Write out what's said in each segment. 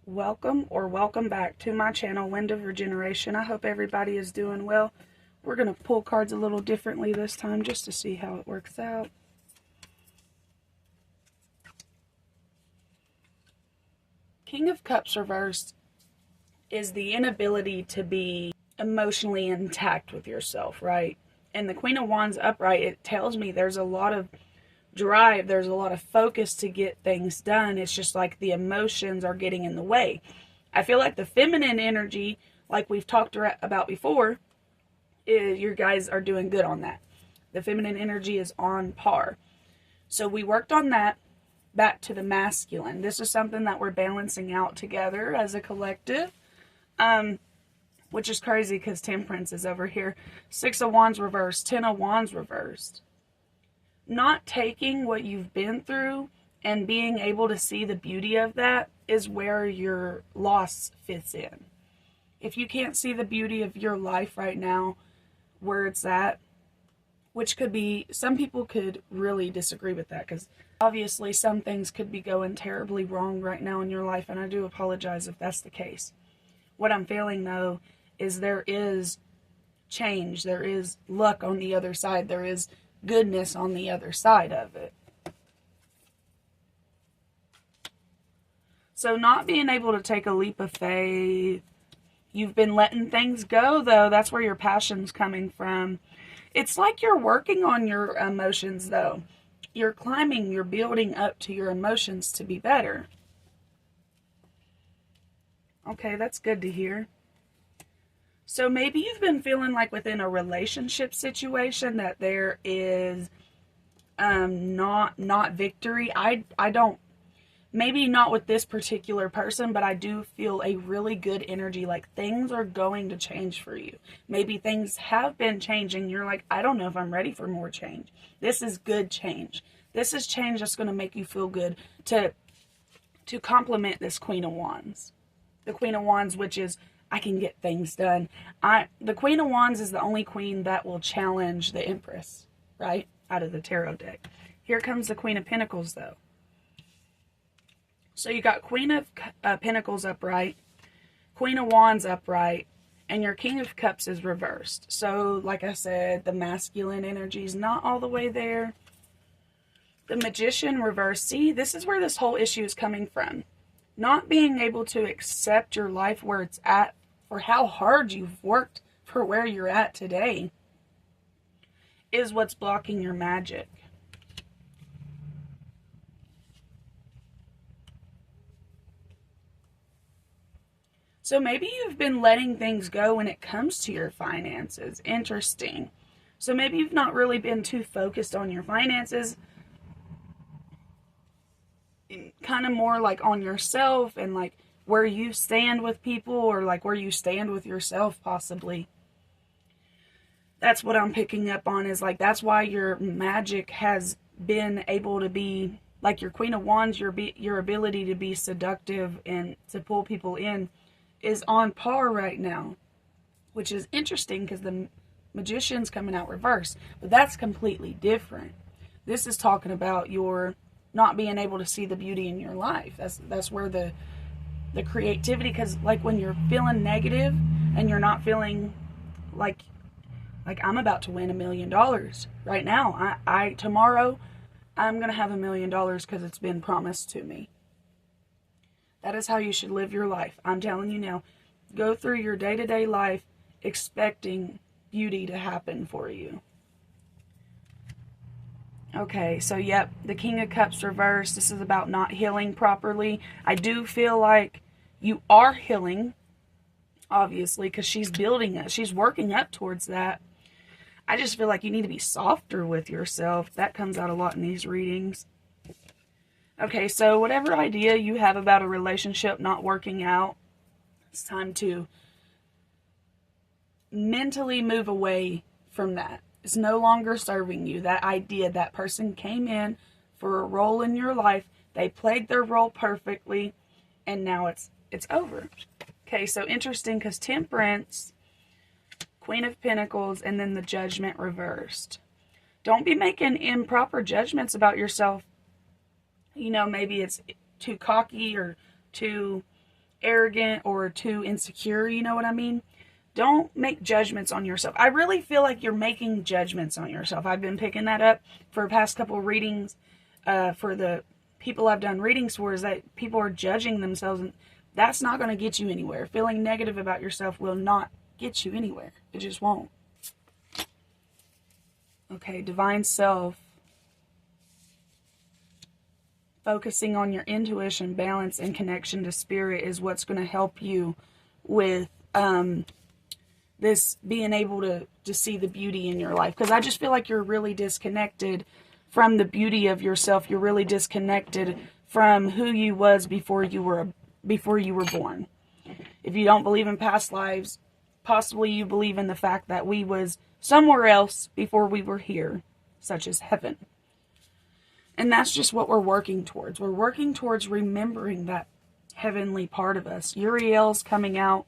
Welcome back to my channel, Wind of Regeneration. I hope everybody is doing well. We're going to pull cards a little differently this time just to see how it works out. King of Cups reversed is the inability to be emotionally intact with yourself, right? And the Queen of Wands upright, it tells me there's a lot of drive, there's a lot of focus to get things done. It's just like the emotions are getting in the way. I feel like the feminine energy, like we've talked about before, you guys are doing good on that. The feminine energy is on par. So we worked on that. Back to the masculine. This is something that we're balancing out together as a collective. Which is crazy because Temperance is over here. 6 of Wands reversed, 10 of Wands reversed. Not taking what you've been through and being able to see the beauty of that is where your loss fits in. If you can't see the beauty of your life right now, where it's at, which could be, some people could really disagree with that because obviously some things could be going terribly wrong right now in your life, and I do apologize if that's the case. What I'm feeling though is there is change, there is luck on the other side, there is goodness on the other side of it. So not being able to take a leap of faith, you've been letting things go though, that's where your passion's coming from. It's like you're working on your emotions though. You're climbing, you're building up to your emotions to be better. Okay, that's good to hear. So maybe you've been feeling like within a relationship situation that there is not victory. I don't, maybe not with this particular person, but I do feel a really good energy, like things are going to change for you. Maybe things have been changing. You're like, I don't know if I'm ready for more change. This is good change. This is change that's going to make you feel good to complement this Queen of Wands. The Queen of Wands, which is, I can get things done. The Queen of Wands is the only queen that will challenge the Empress, right? Out of the tarot deck. Here comes the Queen of Pentacles, though. So you got Queen of Pentacles upright, Queen of Wands upright, and your King of Cups is reversed. So, like I said, the masculine energy is not all the way there. The Magician reversed. See, this is where this whole issue is coming from. Not being able to accept your life where it's at, or how hard you've worked for where you're at today, is what's blocking your magic. So maybe you've been letting things go when it comes to your finances. Interesting. So maybe you've not really been too focused on your finances, kind of more like on yourself and like where you stand with people, or like where you stand with yourself possibly. That's what I'm picking up on, is like that's why your magic has been able to be like your Queen of Wands, your ability to be seductive and to pull people in is on par right now, which is interesting because the Magician's coming out reverse, but that's completely different. This is talking about your not being able to see the beauty in your life. That's where the creativity, because like when you're feeling negative and you're not feeling like I'm about to win $1 million right now. I tomorrow I'm gonna have $1 million because it's been promised to me. That is how you should live your life. I'm telling you now, go through your day-to-day life expecting beauty to happen for you. Okay, so yep, the King of Cups reversed. This is about not healing properly. I do feel like you are healing, obviously, because she's building it. She's working up towards that. I just feel like you need to be softer with yourself. That comes out a lot in these readings. Okay, so whatever idea you have about a relationship not working out, it's time to mentally move away from that. It's no longer serving you. That idea, that person came in for a role in your life, they played their role perfectly, and now it's over. Okay, so interesting because Temperance, Queen of Pentacles, and then the Judgment reversed. Don't be making improper judgments about yourself. You know, maybe it's too cocky or too arrogant or too insecure, you know what I mean? Don't make judgments on yourself. I really feel like you're making judgments on yourself. I've been picking that up for the past couple of readings, for the people I've done readings for, is that people are judging themselves, and that's not going to get you anywhere. Feeling negative about yourself will not get you anywhere. It just won't. Okay, divine self. Focusing on your intuition, balance, and connection to spirit is what's going to help you with this being able to see the beauty in your life. Because I just feel like you're really disconnected from the beauty of yourself. You're really disconnected from who you was before you were born. If you don't believe in past lives, possibly you believe in the fact that we was somewhere else before we were here, such as heaven. And that's just what we're working towards. We're working towards remembering that heavenly part of us. Uriel's coming out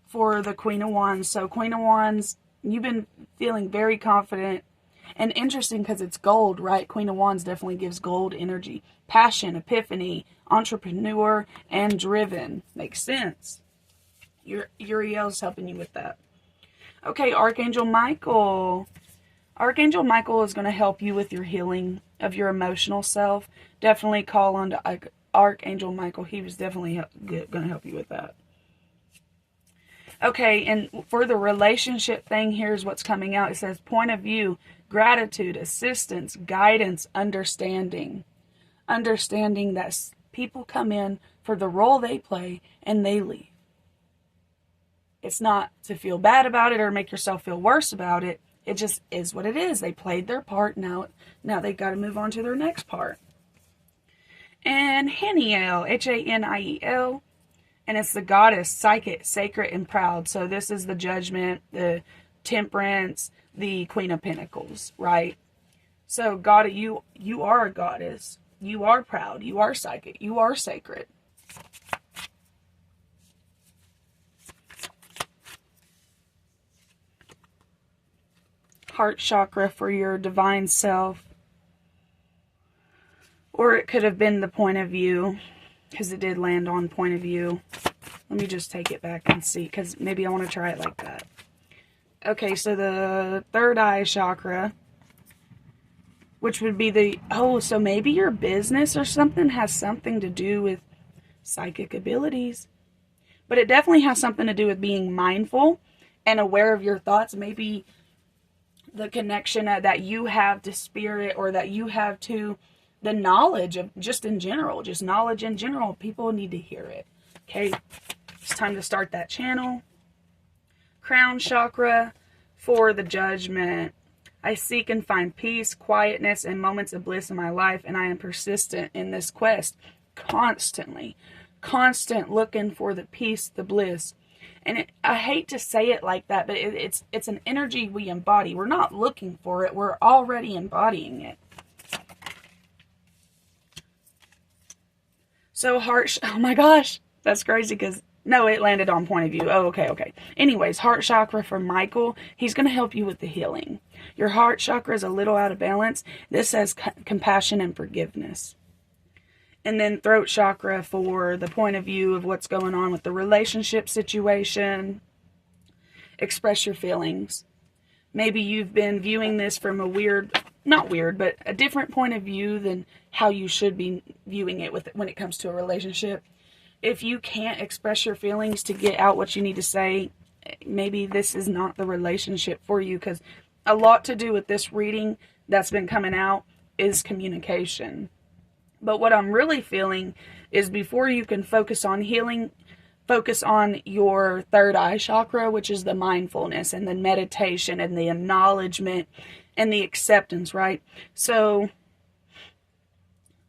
for the Queen of Wands. So Queen of Wands, you've been feeling very confident and interesting because it's gold, right? Queen of Wands definitely gives gold energy. Passion, epiphany, entrepreneur, and driven. Makes sense. Uriel's helping you with that. Okay, Archangel Michael. Archangel Michael is going to help you with your healing of your emotional self. Definitely call on to Archangel Michael. He was definitely going to help you with that. Okay, and for the relationship thing, here's what's coming out. It says point of view, gratitude, assistance, guidance, understanding. Understanding that people come in for the role they play and they leave. It's not to feel bad about it or make yourself feel worse about it. It just is what it is. They played their part. Now they've got to move on to their next part. And Haniel, Haniel. And it's the goddess, psychic, sacred, and proud. So this is the judgment, the temperance, the Queen of Pentacles, right? So God, you are a goddess. You are proud. You are psychic. You are sacred. Heart chakra for your divine self. Or it could have been the point of view, because it did land on point of view. Let me just take it back and see, because maybe I want to try it like that. Okay, so the third eye chakra, which would be the, so maybe your business or something has something to do with psychic abilities. But it definitely has something to do with being mindful and aware of your thoughts. Maybe the connection that you have to spirit, or that you have to the knowledge of just in general, just knowledge in general. People need to hear it. Okay, it's time to start that channel. Crown chakra for the judgment. I seek and find peace, quietness, and moments of bliss in my life, and I am persistent in this quest. Constantly. Constant looking for the peace, the bliss. And I hate to say it like that, but it's an energy we embody. We're not looking for it. We're already embodying it. So heart, oh my gosh, that's crazy because, no, it landed on point of view. Oh, okay. Anyways, heart chakra for Michael. He's going to help you with the healing. Your heart chakra is a little out of balance. This says compassion and forgiveness. And then throat chakra for the point of view of what's going on with the relationship situation. Express your feelings. Maybe you've been viewing this from a not weird, but a different point of view than how you should be viewing it when it comes to a relationship. If you can't express your feelings to get out what you need to say, maybe this is not the relationship for you, because a lot to do with this reading that's been coming out is communication. But what I'm really feeling is before you can focus on healing, focus on your third eye chakra, which is the mindfulness and the meditation and the acknowledgement and the acceptance, right? So,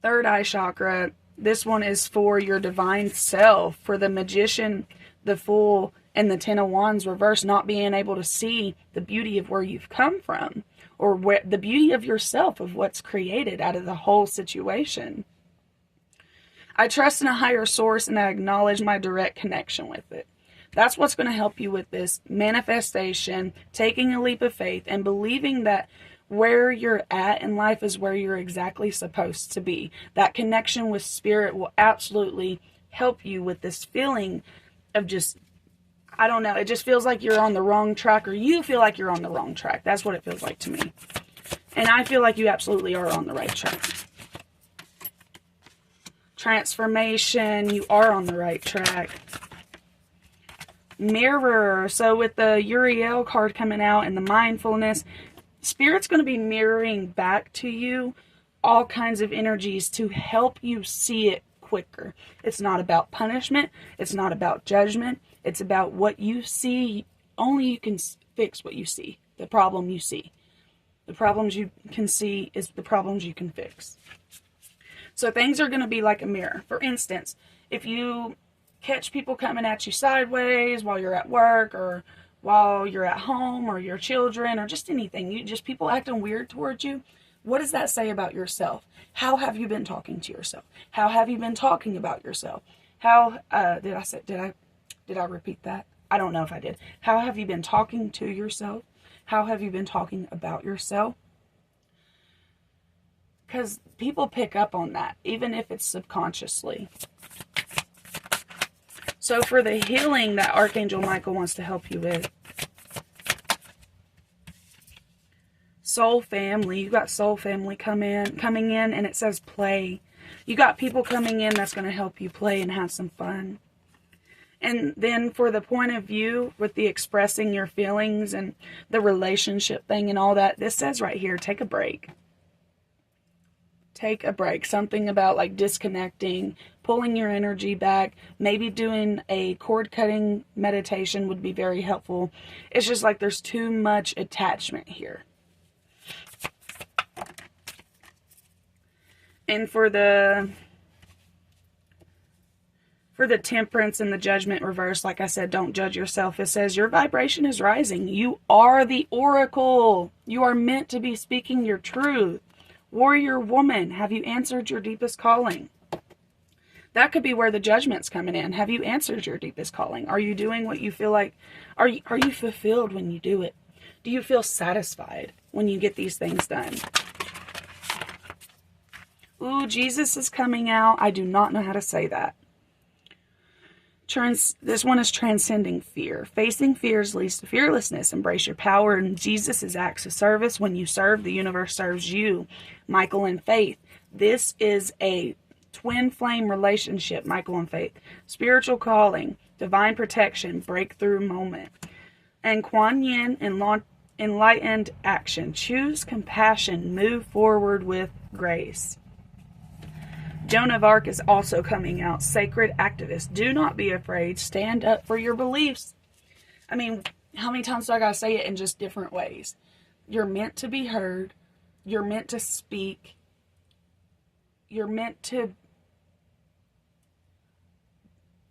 third eye chakra, this one is for your divine self, for the magician, the fool, and the 10 of wands reverse, not being able to see the beauty of where you've come from, or the beauty of yourself, of what's created out of the whole situation. I trust in a higher source, and I acknowledge my direct connection with it. That's what's going to help you with this manifestation, taking a leap of faith, and believing that where you're at in life is where you're exactly supposed to be. That connection with spirit will absolutely help you with this feeling of just, I don't know, it just feels like you're on the wrong track, or you feel like you're on the wrong track. That's what it feels like to me. And I feel like you absolutely are on the right track. Transformation, you are on the right track. Mirror, so with the Uriel card coming out and the mindfulness, Spirit's going to be mirroring back to you all kinds of energies to help you see it quicker. It's not about punishment. It's not about judgment. It's about what you see. Only you can fix what you see, the problem you see. The problems you can see is the problems you can fix. So things are going to be like a mirror. For instance, if you catch people coming at you sideways while you're at work, or while you're at home, or your children, or just anything, people acting weird towards you, what does that say about yourself? How have you been talking to yourself? How have you been talking about yourself? How did I repeat that? I don't know if I did. How have you been talking to yourself? How have you been talking about yourself? Because people pick up on that, even if it's subconsciously. So for the healing that Archangel Michael wants to help you with, soul family, you got soul family coming in, and it says play. You got people coming in that's going to help you play and have some fun. And then for the point of view with the expressing your feelings and the relationship thing and all that, this says right here, take a break. Take a break. Something about like disconnecting, pulling your energy back, maybe doing a cord cutting meditation would be very helpful. It's just like there's too much attachment here. And for the temperance and the judgment reverse, like I said, don't judge yourself. It says your vibration is rising. You are the oracle. You are meant to be speaking your truth. Warrior woman, have you answered your deepest calling? That could be where the judgment's coming in. Have you answered your deepest calling? Are you doing what you feel like? Are you fulfilled when you do it? Do you feel satisfied when you get these things done? Ooh, Jesus is coming out. I do not know how to say that. This one is transcending fear. Facing fears leads to fearlessness. Embrace your power, and Jesus is acts of service. When you serve, the universe serves you. Michael and Faith. This is a twin flame relationship, Michael and Faith. Spiritual calling, divine protection, breakthrough moment. And Kuan Yin, enlightened action. Choose compassion. Move forward with grace. Joan of Arc is also coming out. Sacred activist. Do not be afraid. Stand up for your beliefs. I mean, how many times do I gotta say it in just different ways? You're meant to be heard. You're meant to speak. You're meant to...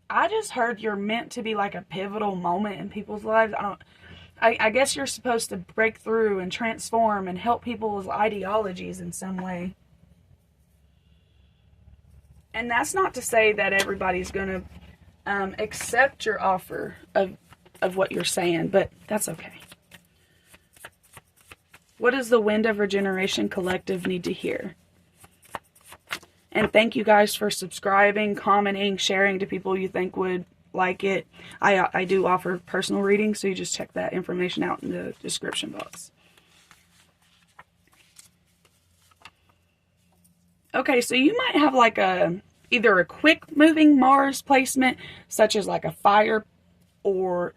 I just heard you're meant to be like a pivotal moment in people's lives. I guess you're supposed to break through and transform and help people's ideologies in some way. And that's not to say that everybody's going to accept your offer of what you're saying, but that's okay. What does the Wind of Regeneration Collective need to hear? And thank you guys for subscribing, commenting, sharing to people you think would like it. I do offer personal readings, so you just check that information out in the description box. Okay, so you might have like either a quick moving Mars placement, such as like a fire, or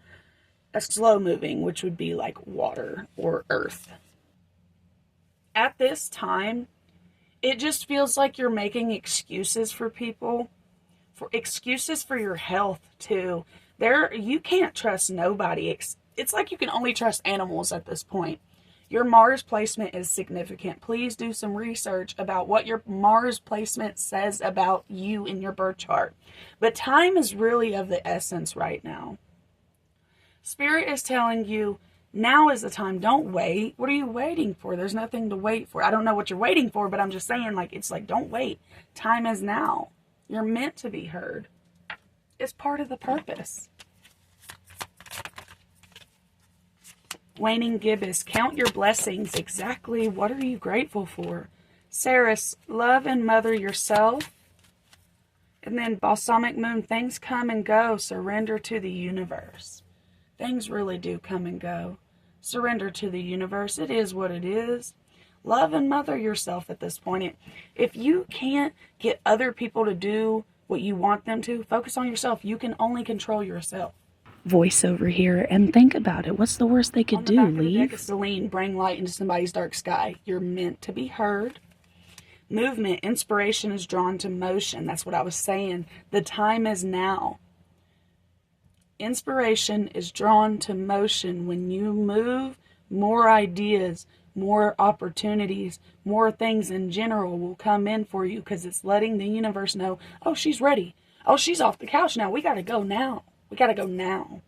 a slow moving, which would be like water or earth. At this time, it just feels like you're making excuses for people, for excuses for your health too. You can't trust nobody. It's like you can only trust animals at this point. Your Mars placement is significant. Please do some research about what your Mars placement says about you in your birth chart. But time is really of the essence right now. Spirit is telling you, now is the time. Don't wait. What are you waiting for? There's nothing to wait for. I don't know what you're waiting for, but I'm just saying, it's like, don't wait. Time is now. You're meant to be heard. It's part of the purpose. Waning Gibbous, count your blessings. Exactly. What are you grateful for? Saris, love and mother yourself. And then balsamic moon, things come and go. Surrender to the universe. Things really do come and go. Surrender to the universe. It is what it is. Love and mother yourself at this point. If you can't get other people to do what you want them to, focus on yourself. You can only control yourself. Voice over here and think about it. What's the worst they could do? On the back of the deck Leave? is Celine, bring light into somebody's dark sky. You're meant to be heard. Movement, inspiration is drawn to motion. That's what I was saying. The time is now. Inspiration is drawn to motion. When you move, more ideas, more opportunities, more things in general will come in for you, because it's letting the universe know, oh, she's ready. Oh, she's off the couch now. We got to go now. We got to go now.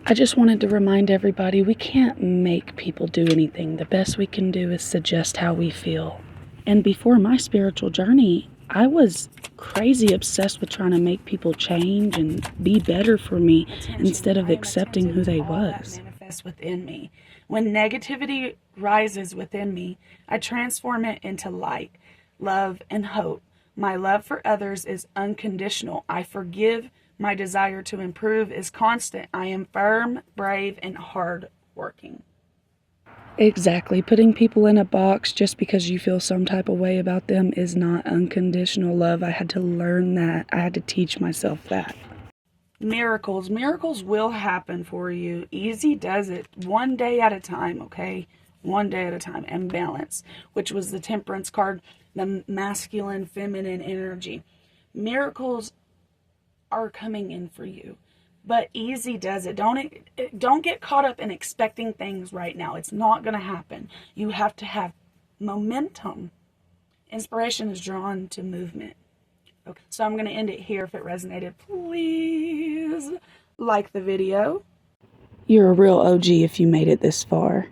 I just wanted to remind everybody, we can't make people do anything. The best we can do is suggest how we feel. And before my spiritual journey, I was crazy obsessed with trying to make people change and be better for me instead of accepting who they was. Manifest within me. When negativity rises within me, I transform it into light, love, and hope. My love for others is unconditional. I forgive. My desire to improve is constant. I am firm, brave, and hard-working. Exactly. Putting people in a box just because you feel some type of way about them is not unconditional love. I had to learn that. I had to teach myself that. Miracles. Miracles will happen for you. Easy does it. One day at a time, okay? One day at a time. And balance, which was the Temperance card, the masculine, feminine energy. Miracles are coming in for you, but easy does it. Don't get caught up in expecting things right now. It's not going to happen. You have to have momentum. Inspiration is drawn to movement. Okay, so I'm going to end it here. If it resonated, please like the video. You're a real OG if you made it this far.